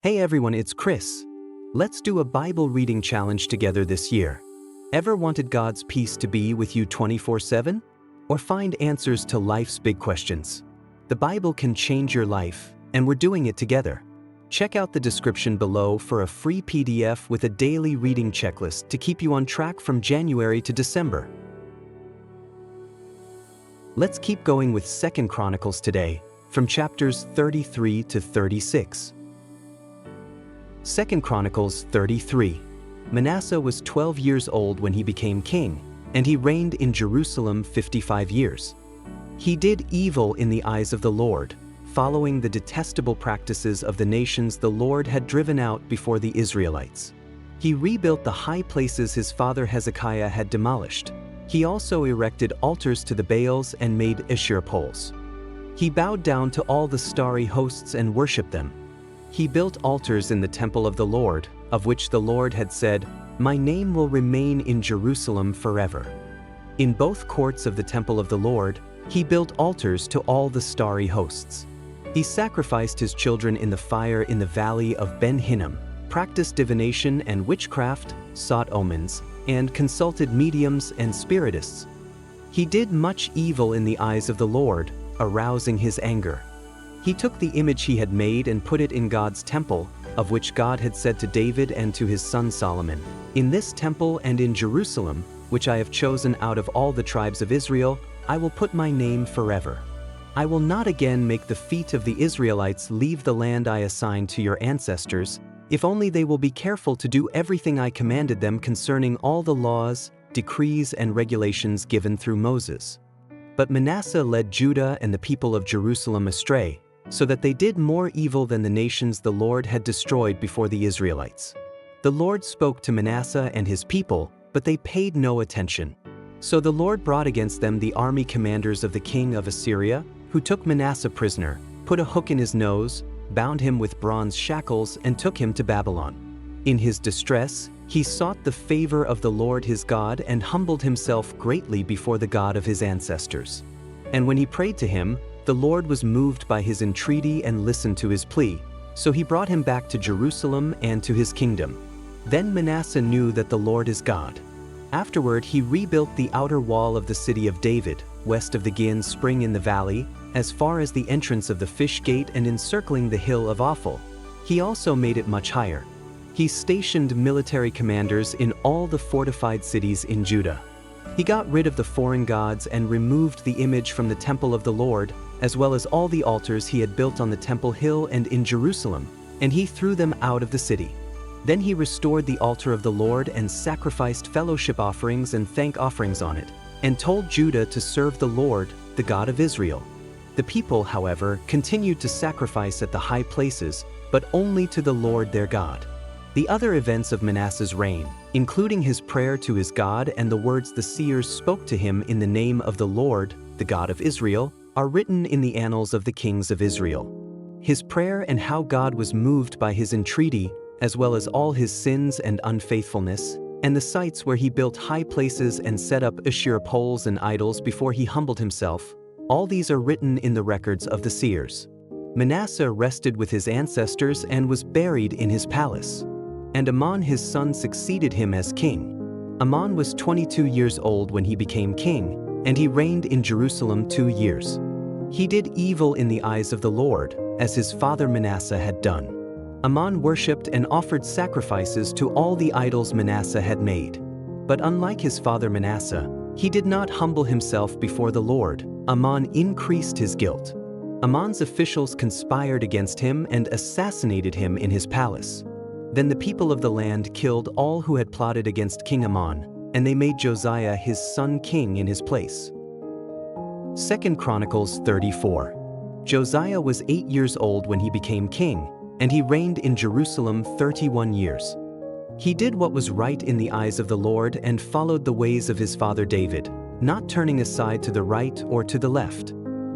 Hey everyone, it's Chris. Let's do a Bible reading challenge together this year. Ever wanted God's peace to be with you 24/7? Or find answers to life's big questions? The Bible can change your life, and we're doing it together. Check out the description below for a free PDF with a daily reading checklist to keep you on track from January to December. Let's keep going with 2 Chronicles today, from chapters 33 to 36. 2 Chronicles 33. Manasseh was 12 years old when he became king, and he reigned in Jerusalem 55 years. He did evil in the eyes of the Lord, following the detestable practices of the nations the Lord had driven out before the Israelites. He rebuilt the high places his father Hezekiah had demolished. He also erected altars to the Baals and made Asherah poles. He bowed down to all the starry hosts and worshipped them. He built altars in the temple of the Lord, of which the Lord had said, "My name will remain in Jerusalem forever." In both courts of the temple of the Lord, he built altars to all the starry hosts. He sacrificed his children in the fire in the valley of Ben Hinnom, practiced divination and witchcraft, sought omens, and consulted mediums and spiritists. He did much evil in the eyes of the Lord, arousing his anger. He took the image he had made and put it in God's temple, of which God had said to David and to his son Solomon, "In this temple and in Jerusalem, which I have chosen out of all the tribes of Israel, I will put my name forever. I will not again make the feet of the Israelites leave the land I assigned to your ancestors, if only they will be careful to do everything I commanded them concerning all the laws, decrees, and regulations given through Moses." But Manasseh led Judah and the people of Jerusalem astray, so that they did more evil than the nations the Lord had destroyed before the Israelites. The Lord spoke to Manasseh and his people, but they paid no attention. So the Lord brought against them the army commanders of the king of Assyria, who took Manasseh prisoner, put a hook in his nose, bound him with bronze shackles, and took him to Babylon. In his distress, he sought the favor of the Lord his God and humbled himself greatly before the God of his ancestors. And when he prayed to him, the Lord was moved by his entreaty and listened to his plea, so he brought him back to Jerusalem and to his kingdom. Then Manasseh knew that the Lord is God. Afterward he rebuilt the outer wall of the city of David, west of the Gin spring in the valley, as far as the entrance of the fish gate and encircling the hill of Ophel. He also made it much higher. He stationed military commanders in all the fortified cities in Judah. He got rid of the foreign gods and removed the image from the temple of the Lord, as well as all the altars he had built on the temple hill and in Jerusalem, and he threw them out of the city. Then he restored the altar of the Lord and sacrificed fellowship offerings and thank offerings on it, and told Judah to serve the Lord, the God of Israel. The people, however, continued to sacrifice at the high places, but only to the Lord their God. The other events of Manasseh's reign, including his prayer to his God and the words the seers spoke to him in the name of the Lord, the God of Israel, are written in the annals of the kings of Israel. His prayer and how God was moved by his entreaty, as well as all his sins and unfaithfulness, and the sites where he built high places and set up Asherah poles and idols before he humbled himself, all these are written in the records of the seers. Manasseh rested with his ancestors and was buried in his palace. And Amon his son succeeded him as king. Amon was 22 years old when he became king, and he reigned in Jerusalem 2 years. He did evil in the eyes of the Lord, as his father Manasseh had done. Amon worshipped and offered sacrifices to all the idols Manasseh had made. But unlike his father Manasseh, he did not humble himself before the Lord. Amon increased his guilt. Amon's officials conspired against him and assassinated him in his palace. Then the people of the land killed all who had plotted against King Amon, and they made Josiah his son king in his place. 2 Chronicles 34. Josiah was 8 years old when he became king, and he reigned in Jerusalem 31 years. He did what was right in the eyes of the Lord and followed the ways of his father David, not turning aside to the right or to the left.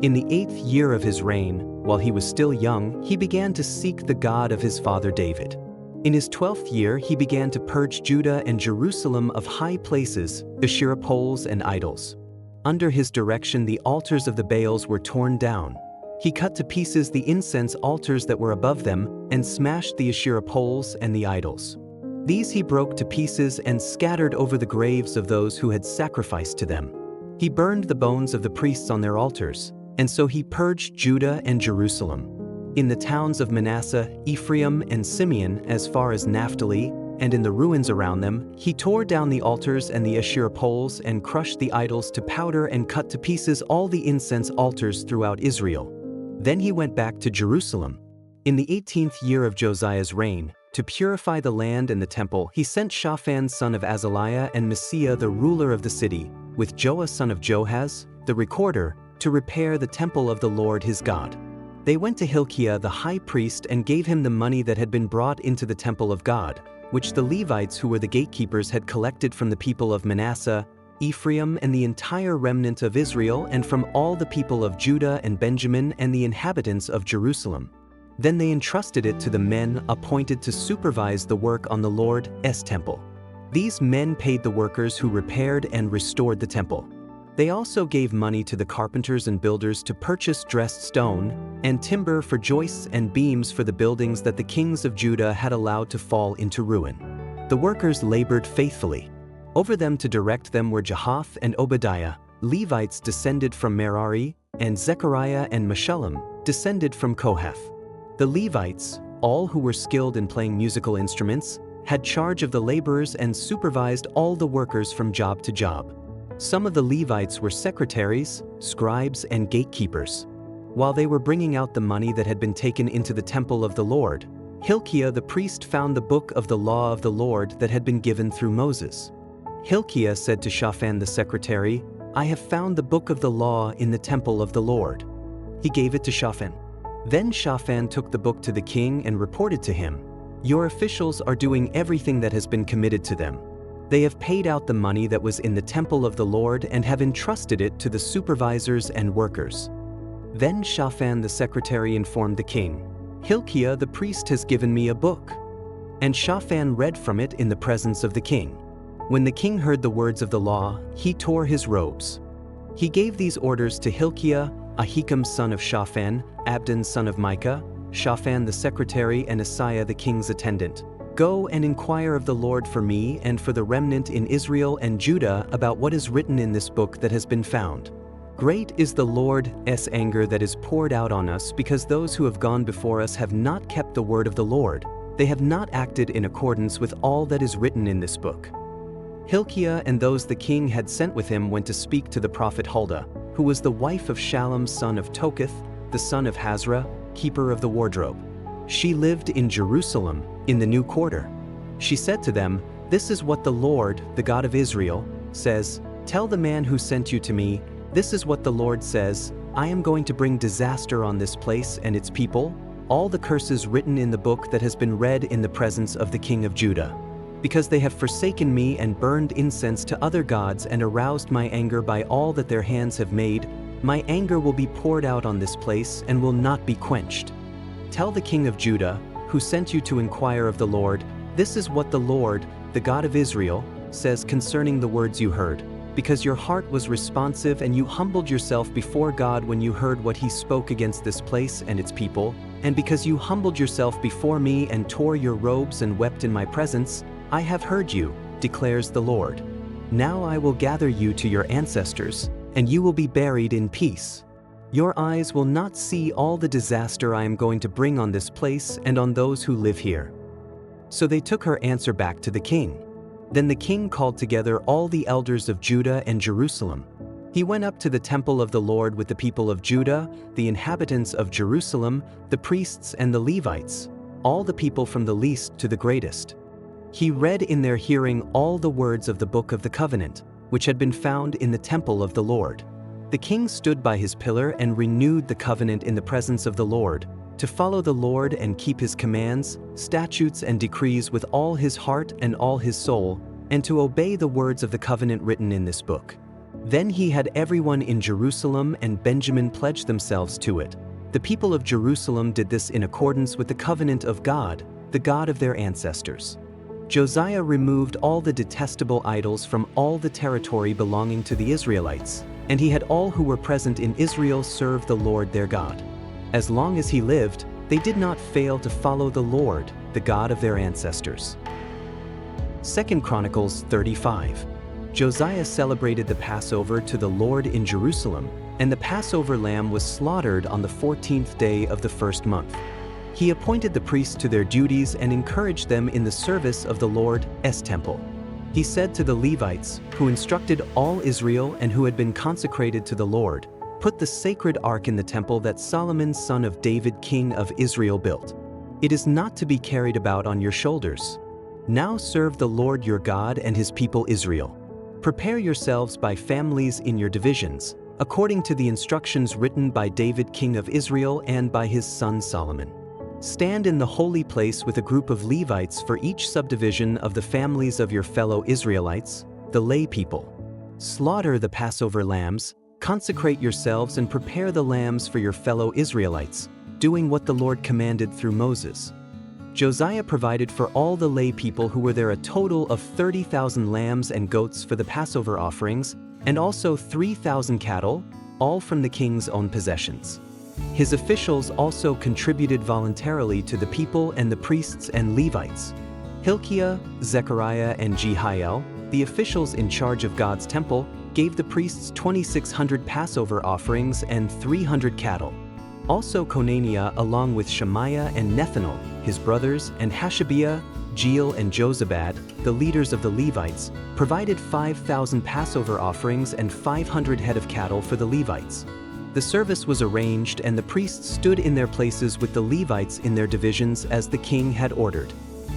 In the 8th year of his reign, while he was still young, he began to seek the God of his father David. In his 12th year he began to purge Judah and Jerusalem of high places, Asherah poles and idols. Under his direction the altars of the Baals were torn down. He cut to pieces the incense altars that were above them and smashed the Asherah poles and the idols. These he broke to pieces and scattered over the graves of those who had sacrificed to them. He burned the bones of the priests on their altars, and so he purged Judah and Jerusalem. In the towns of Manasseh, Ephraim, and Simeon, as far as Naphtali, and in the ruins around them, he tore down the altars and the Asherah poles and crushed the idols to powder and cut to pieces all the incense altars throughout Israel. Then he went back to Jerusalem. In the 18th year of Josiah's reign, to purify the land and the temple, he sent Shaphan son of Azaliah and Messiah the ruler of the city, with Joah son of Joahaz, the recorder, to repair the temple of the Lord his God. They went to Hilkiah the high priest and gave him the money that had been brought into the temple of God, which the Levites who were the gatekeepers had collected from the people of Manasseh, Ephraim, and the entire remnant of Israel, and from all the people of Judah and Benjamin and the inhabitants of Jerusalem. Then they entrusted it to the men appointed to supervise the work on the Lord's temple. These men paid the workers who repaired and restored the temple. They also gave money to the carpenters and builders to purchase dressed stone and timber for joists and beams for the buildings that the kings of Judah had allowed to fall into ruin. The workers labored faithfully. Over them to direct them were Jahath and Obadiah, Levites descended from Merari, and Zechariah and Meshullam, descended from Kohath. The Levites, all who were skilled in playing musical instruments, had charge of the laborers and supervised all the workers from job to job. Some of the Levites were secretaries, scribes, and gatekeepers. While they were bringing out the money that had been taken into the temple of the Lord, Hilkiah the priest found the book of the law of the Lord that had been given through Moses. Hilkiah said to Shaphan the secretary, "I have found the book of the law in the temple of the Lord." He gave it to Shaphan. Then Shaphan took the book to the king and reported to him, "Your officials are doing everything that has been committed to them. They have paid out the money that was in the temple of the Lord and have entrusted it to the supervisors and workers." Then Shaphan the secretary informed the king, "Hilkiah the priest has given me a book." And Shaphan read from it in the presence of the king. When the king heard the words of the law, he tore his robes. He gave these orders to Hilkiah, Ahikam son of Shaphan, Abdon son of Micah, Shaphan the secretary, and Asaiah the king's attendant. "Go and inquire of the Lord for me and for the remnant in Israel and Judah about what is written in this book that has been found. Great is the Lord's anger that is poured out on us because those who have gone before us have not kept the word of the Lord. They have not acted in accordance with all that is written in this book." Hilkiah and those the king had sent with him went to speak to the prophet Huldah, who was the wife of Shallum son of Tokath, the son of Hazra, keeper of the wardrobe. She lived in Jerusalem, in the new quarter. She said to them, "This is what the Lord, the God of Israel, says, Tell the man who sent you to me, this is what the Lord says, I am going to bring disaster on this place and its people, all the curses written in the book that has been read in the presence of the king of Judah. Because they have forsaken me and burned incense to other gods and aroused my anger by all that their hands have made, my anger will be poured out on this place and will not be quenched. Tell the king of Judah, who sent you to inquire of the Lord, this is what the Lord, the God of Israel, says concerning the words you heard. Because your heart was responsive and you humbled yourself before God when you heard what he spoke against this place and its people, and because you humbled yourself before me and tore your robes and wept in my presence, I have heard you, declares the Lord. Now I will gather you to your ancestors, and you will be buried in peace. Your eyes will not see all the disaster I am going to bring on this place and on those who live here." So they took her answer back to the king. Then the king called together all the elders of Judah and Jerusalem. He went up to the temple of the Lord with the people of Judah, the inhabitants of Jerusalem, the priests and the Levites, all the people from the least to the greatest. He read in their hearing all the words of the book of the covenant, which had been found in the temple of the Lord. The king stood by his pillar and renewed the covenant in the presence of the Lord, to follow the Lord and keep his commands, statutes and decrees with all his heart and all his soul, and to obey the words of the covenant written in this book. Then he had everyone in Jerusalem and Benjamin pledge themselves to it. The people of Jerusalem did this in accordance with the covenant of God, the God of their ancestors. Josiah removed all the detestable idols from all the territory belonging to the Israelites, and he had all who were present in Israel serve the Lord their God. As long as he lived, they did not fail to follow the Lord, the God of their ancestors. 2 Chronicles 35. Josiah celebrated the Passover to the Lord in Jerusalem, and the Passover lamb was slaughtered on the 14th day of the first month. He appointed the priests to their duties and encouraged them in the service of the Lord's temple. He said to the Levites, who instructed all Israel and who had been consecrated to the Lord, "Put the sacred ark in the temple that Solomon son of David king of Israel built. It is not to be carried about on your shoulders. Now serve the Lord your God and his people Israel. Prepare yourselves by families in your divisions, according to the instructions written by David king of Israel and by his son Solomon. Stand in the holy place with a group of Levites for each subdivision of the families of your fellow Israelites, the lay people. Slaughter the Passover lambs, consecrate yourselves and prepare the lambs for your fellow Israelites, doing what the Lord commanded through Moses." Josiah provided for all the lay people who were there a total of 30,000 lambs and goats for the Passover offerings, and also 3,000 cattle, all from the king's own possessions. His officials also contributed voluntarily to the people and the priests and Levites. Hilkiah, Zechariah, and Jehiel, the officials in charge of God's temple, gave the priests 2,600 Passover offerings and 300 cattle. Also Conaniah, along with Shemaiah and Nethanel, his brothers, and Hashabiah, Jeiel, and Jozabad, the leaders of the Levites, provided 5,000 Passover offerings and 500 head of cattle for the Levites. The service was arranged and the priests stood in their places with the Levites in their divisions as the king had ordered.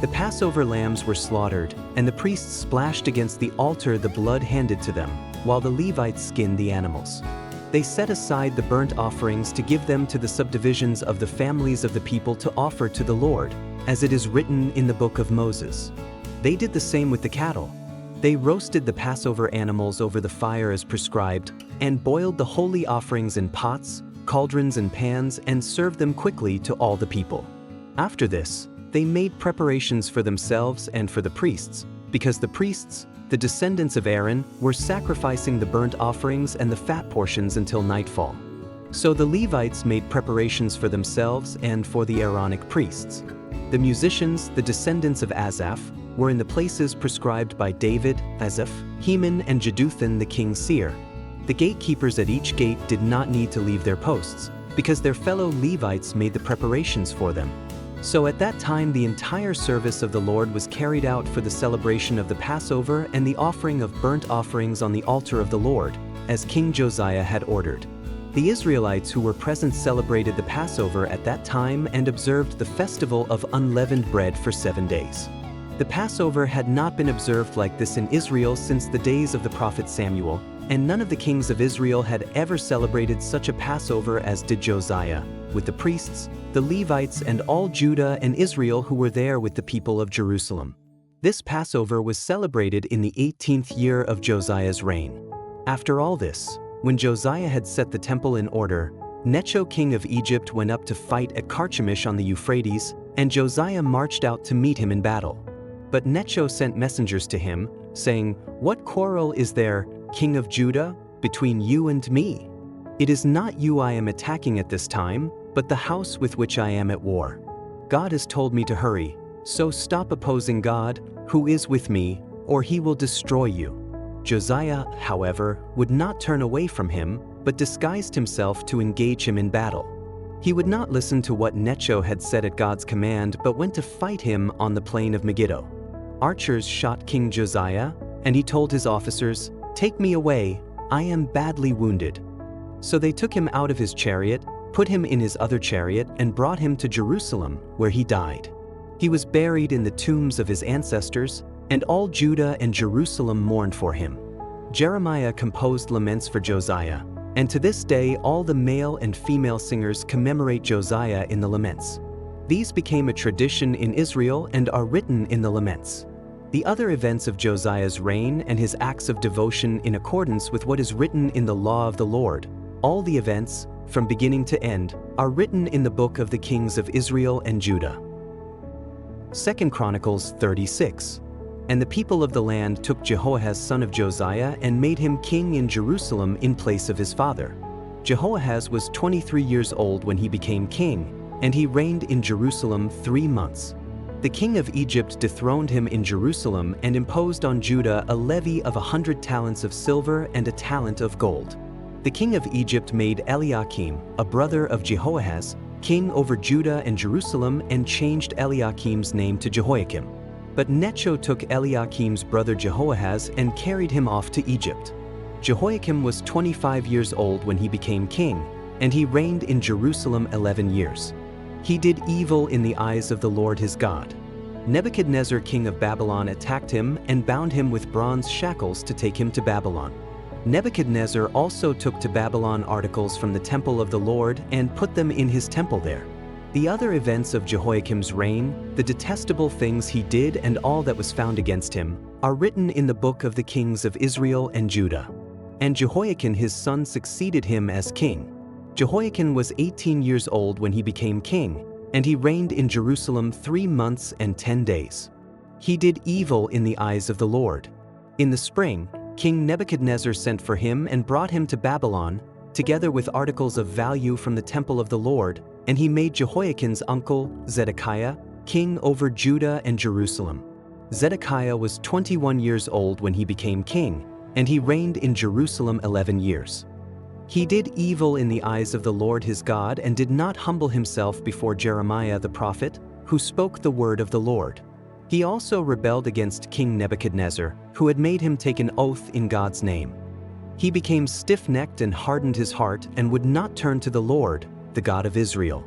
The Passover lambs were slaughtered, and the priests splashed against the altar the blood handed to them, while the Levites skinned the animals. They set aside the burnt offerings to give them to the subdivisions of the families of the people to offer to the Lord, as it is written in the book of Moses. They did the same with the cattle. They roasted the Passover animals over the fire as prescribed, and boiled the holy offerings in pots, cauldrons, and pans, and served them quickly to all the people. After this, they made preparations for themselves and for the priests, because the priests, the descendants of Aaron, were sacrificing the burnt offerings and the fat portions until nightfall. So the Levites made preparations for themselves and for the Aaronic priests. The musicians, the descendants of Asaph, were in the places prescribed by David, Asaph, Heman, and Jeduthun the king's seer. The gatekeepers at each gate did not need to leave their posts, because their fellow Levites made the preparations for them. So at that time the entire service of the Lord was carried out for the celebration of the Passover and the offering of burnt offerings on the altar of the Lord, as King Josiah had ordered. The Israelites who were present celebrated the Passover at that time and observed the festival of unleavened bread for 7 days. The Passover had not been observed like this in Israel since the days of the prophet Samuel, and none of the kings of Israel had ever celebrated such a Passover as did Josiah, with the priests, the Levites, and all Judah and Israel who were there with the people of Jerusalem. This Passover was celebrated in the 18th year of Josiah's reign. After all this, when Josiah had set the temple in order, Necho king of Egypt went up to fight at Carchemish on the Euphrates, and Josiah marched out to meet him in battle. But Necho sent messengers to him, saying, "What quarrel is there, king of Judah, between you and me? It is not you I am attacking at this time, but the house with which I am at war. God has told me to hurry, so stop opposing God, who is with me, or he will destroy you." Josiah, however, would not turn away from him, but disguised himself to engage him in battle. He would not listen to what Necho had said at God's command, but went to fight him on the plain of Megiddo. Archers shot King Josiah, and he told his officers, "Take me away, I am badly wounded." So they took him out of his chariot, put him in his other chariot, and brought him to Jerusalem, where he died. He was buried in the tombs of his ancestors, and all Judah and Jerusalem mourned for him. Jeremiah composed laments for Josiah, and to this day all the male and female singers commemorate Josiah in the laments. These became a tradition in Israel and are written in the laments. The other events of Josiah's reign and his acts of devotion in accordance with what is written in the law of the Lord, all the events, from beginning to end, are written in the book of the kings of Israel and Judah. 2 Chronicles 36. And the people of the land took Jehoahaz son of Josiah and made him king in Jerusalem in place of his father. Jehoahaz was 23 years old when he became king, and he reigned in Jerusalem 3 months. The king of Egypt dethroned him in Jerusalem and imposed on Judah a levy of 100 talents of silver and a talent of gold. The king of Egypt made Eliakim, a brother of Jehoahaz, king over Judah and Jerusalem, and changed Eliakim's name to Jehoiakim. But Necho took Eliakim's brother Jehoahaz and carried him off to Egypt. Jehoiakim was 25 years old when he became king, and he reigned in Jerusalem 11 years. He did evil in the eyes of the Lord his God. Nebuchadnezzar, king of Babylon, attacked him and bound him with bronze shackles to take him to Babylon. Nebuchadnezzar also took to Babylon articles from the temple of the Lord and put them in his temple there. The other events of Jehoiakim's reign, the detestable things he did and all that was found against him, are written in the book of the kings of Israel and Judah. And Jehoiakim his son succeeded him as king. Jehoiakim was 18 years old when he became king, and he reigned in Jerusalem 3 months and 10 days. He did evil in the eyes of the Lord. In the spring, King Nebuchadnezzar sent for him and brought him to Babylon, together with articles of value from the temple of the Lord, and he made Jehoiakim's uncle, Zedekiah, king over Judah and Jerusalem. Zedekiah was 21 years old when he became king, and he reigned in Jerusalem 11 years. He did evil in the eyes of the Lord his God and did not humble himself before Jeremiah the prophet, who spoke the word of the Lord. He also rebelled against King Nebuchadnezzar, who had made him take an oath in God's name. He became stiff-necked and hardened his heart and would not turn to the Lord, the God of Israel.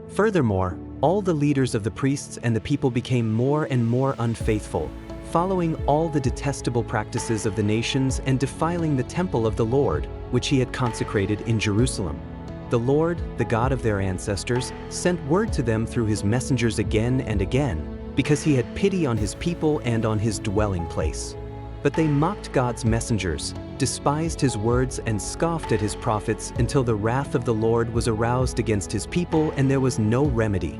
Furthermore, all the leaders of the priests and the people became more and more unfaithful, following all the detestable practices of the nations and defiling the temple of the Lord, which he had consecrated in Jerusalem. The Lord, the God of their ancestors, sent word to them through his messengers again and again, because he had pity on his people and on his dwelling place. But they mocked God's messengers, despised his words, and scoffed at his prophets until the wrath of the Lord was aroused against his people and there was no remedy.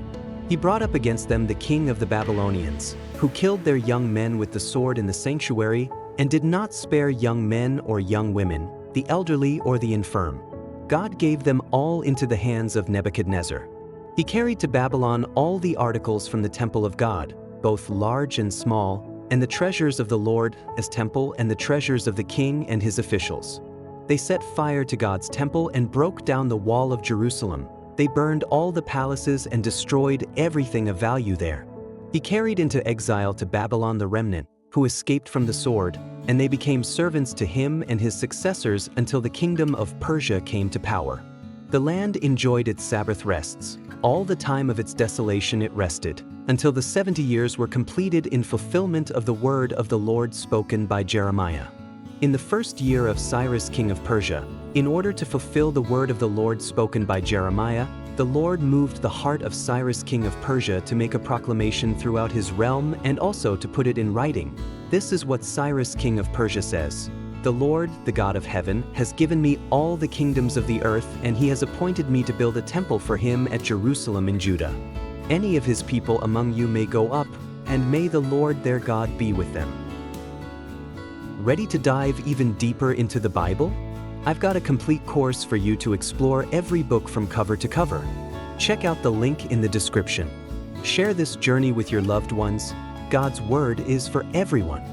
He brought up against them the king of the Babylonians, who killed their young men with the sword in the sanctuary and did not spare young men or young women, the elderly or the infirm. God gave them all into the hands of Nebuchadnezzar. He carried to Babylon all the articles from the temple of God, both large and small, and the treasures of the Lord as temple and the treasures of the king and his officials. They set fire to God's temple and broke down the wall of Jerusalem. They burned all the palaces and destroyed everything of value there. He carried into exile to Babylon the remnant, who escaped from the sword, and they became servants to him and his successors until the kingdom of Persia came to power. The land enjoyed its Sabbath rests. All the time of its desolation it rested, until the 70 years were completed in fulfillment of the word of the Lord spoken by Jeremiah. In the first year of Cyrus king of Persia, in order to fulfill the word of the Lord spoken by Jeremiah, the Lord moved the heart of Cyrus king of Persia to make a proclamation throughout his realm and also to put it in writing. This is what Cyrus king of Persia says: "The Lord, the God of heaven, has given me all the kingdoms of the earth, and he has appointed me to build a temple for him at Jerusalem in Judah. Any of his people among you may go up, and may the Lord their God be with them." Ready to dive even deeper into the Bible? I've got a complete course for you to explore every book from cover to cover. Check out the link in the description. Share this journey with your loved ones. God's word is for everyone.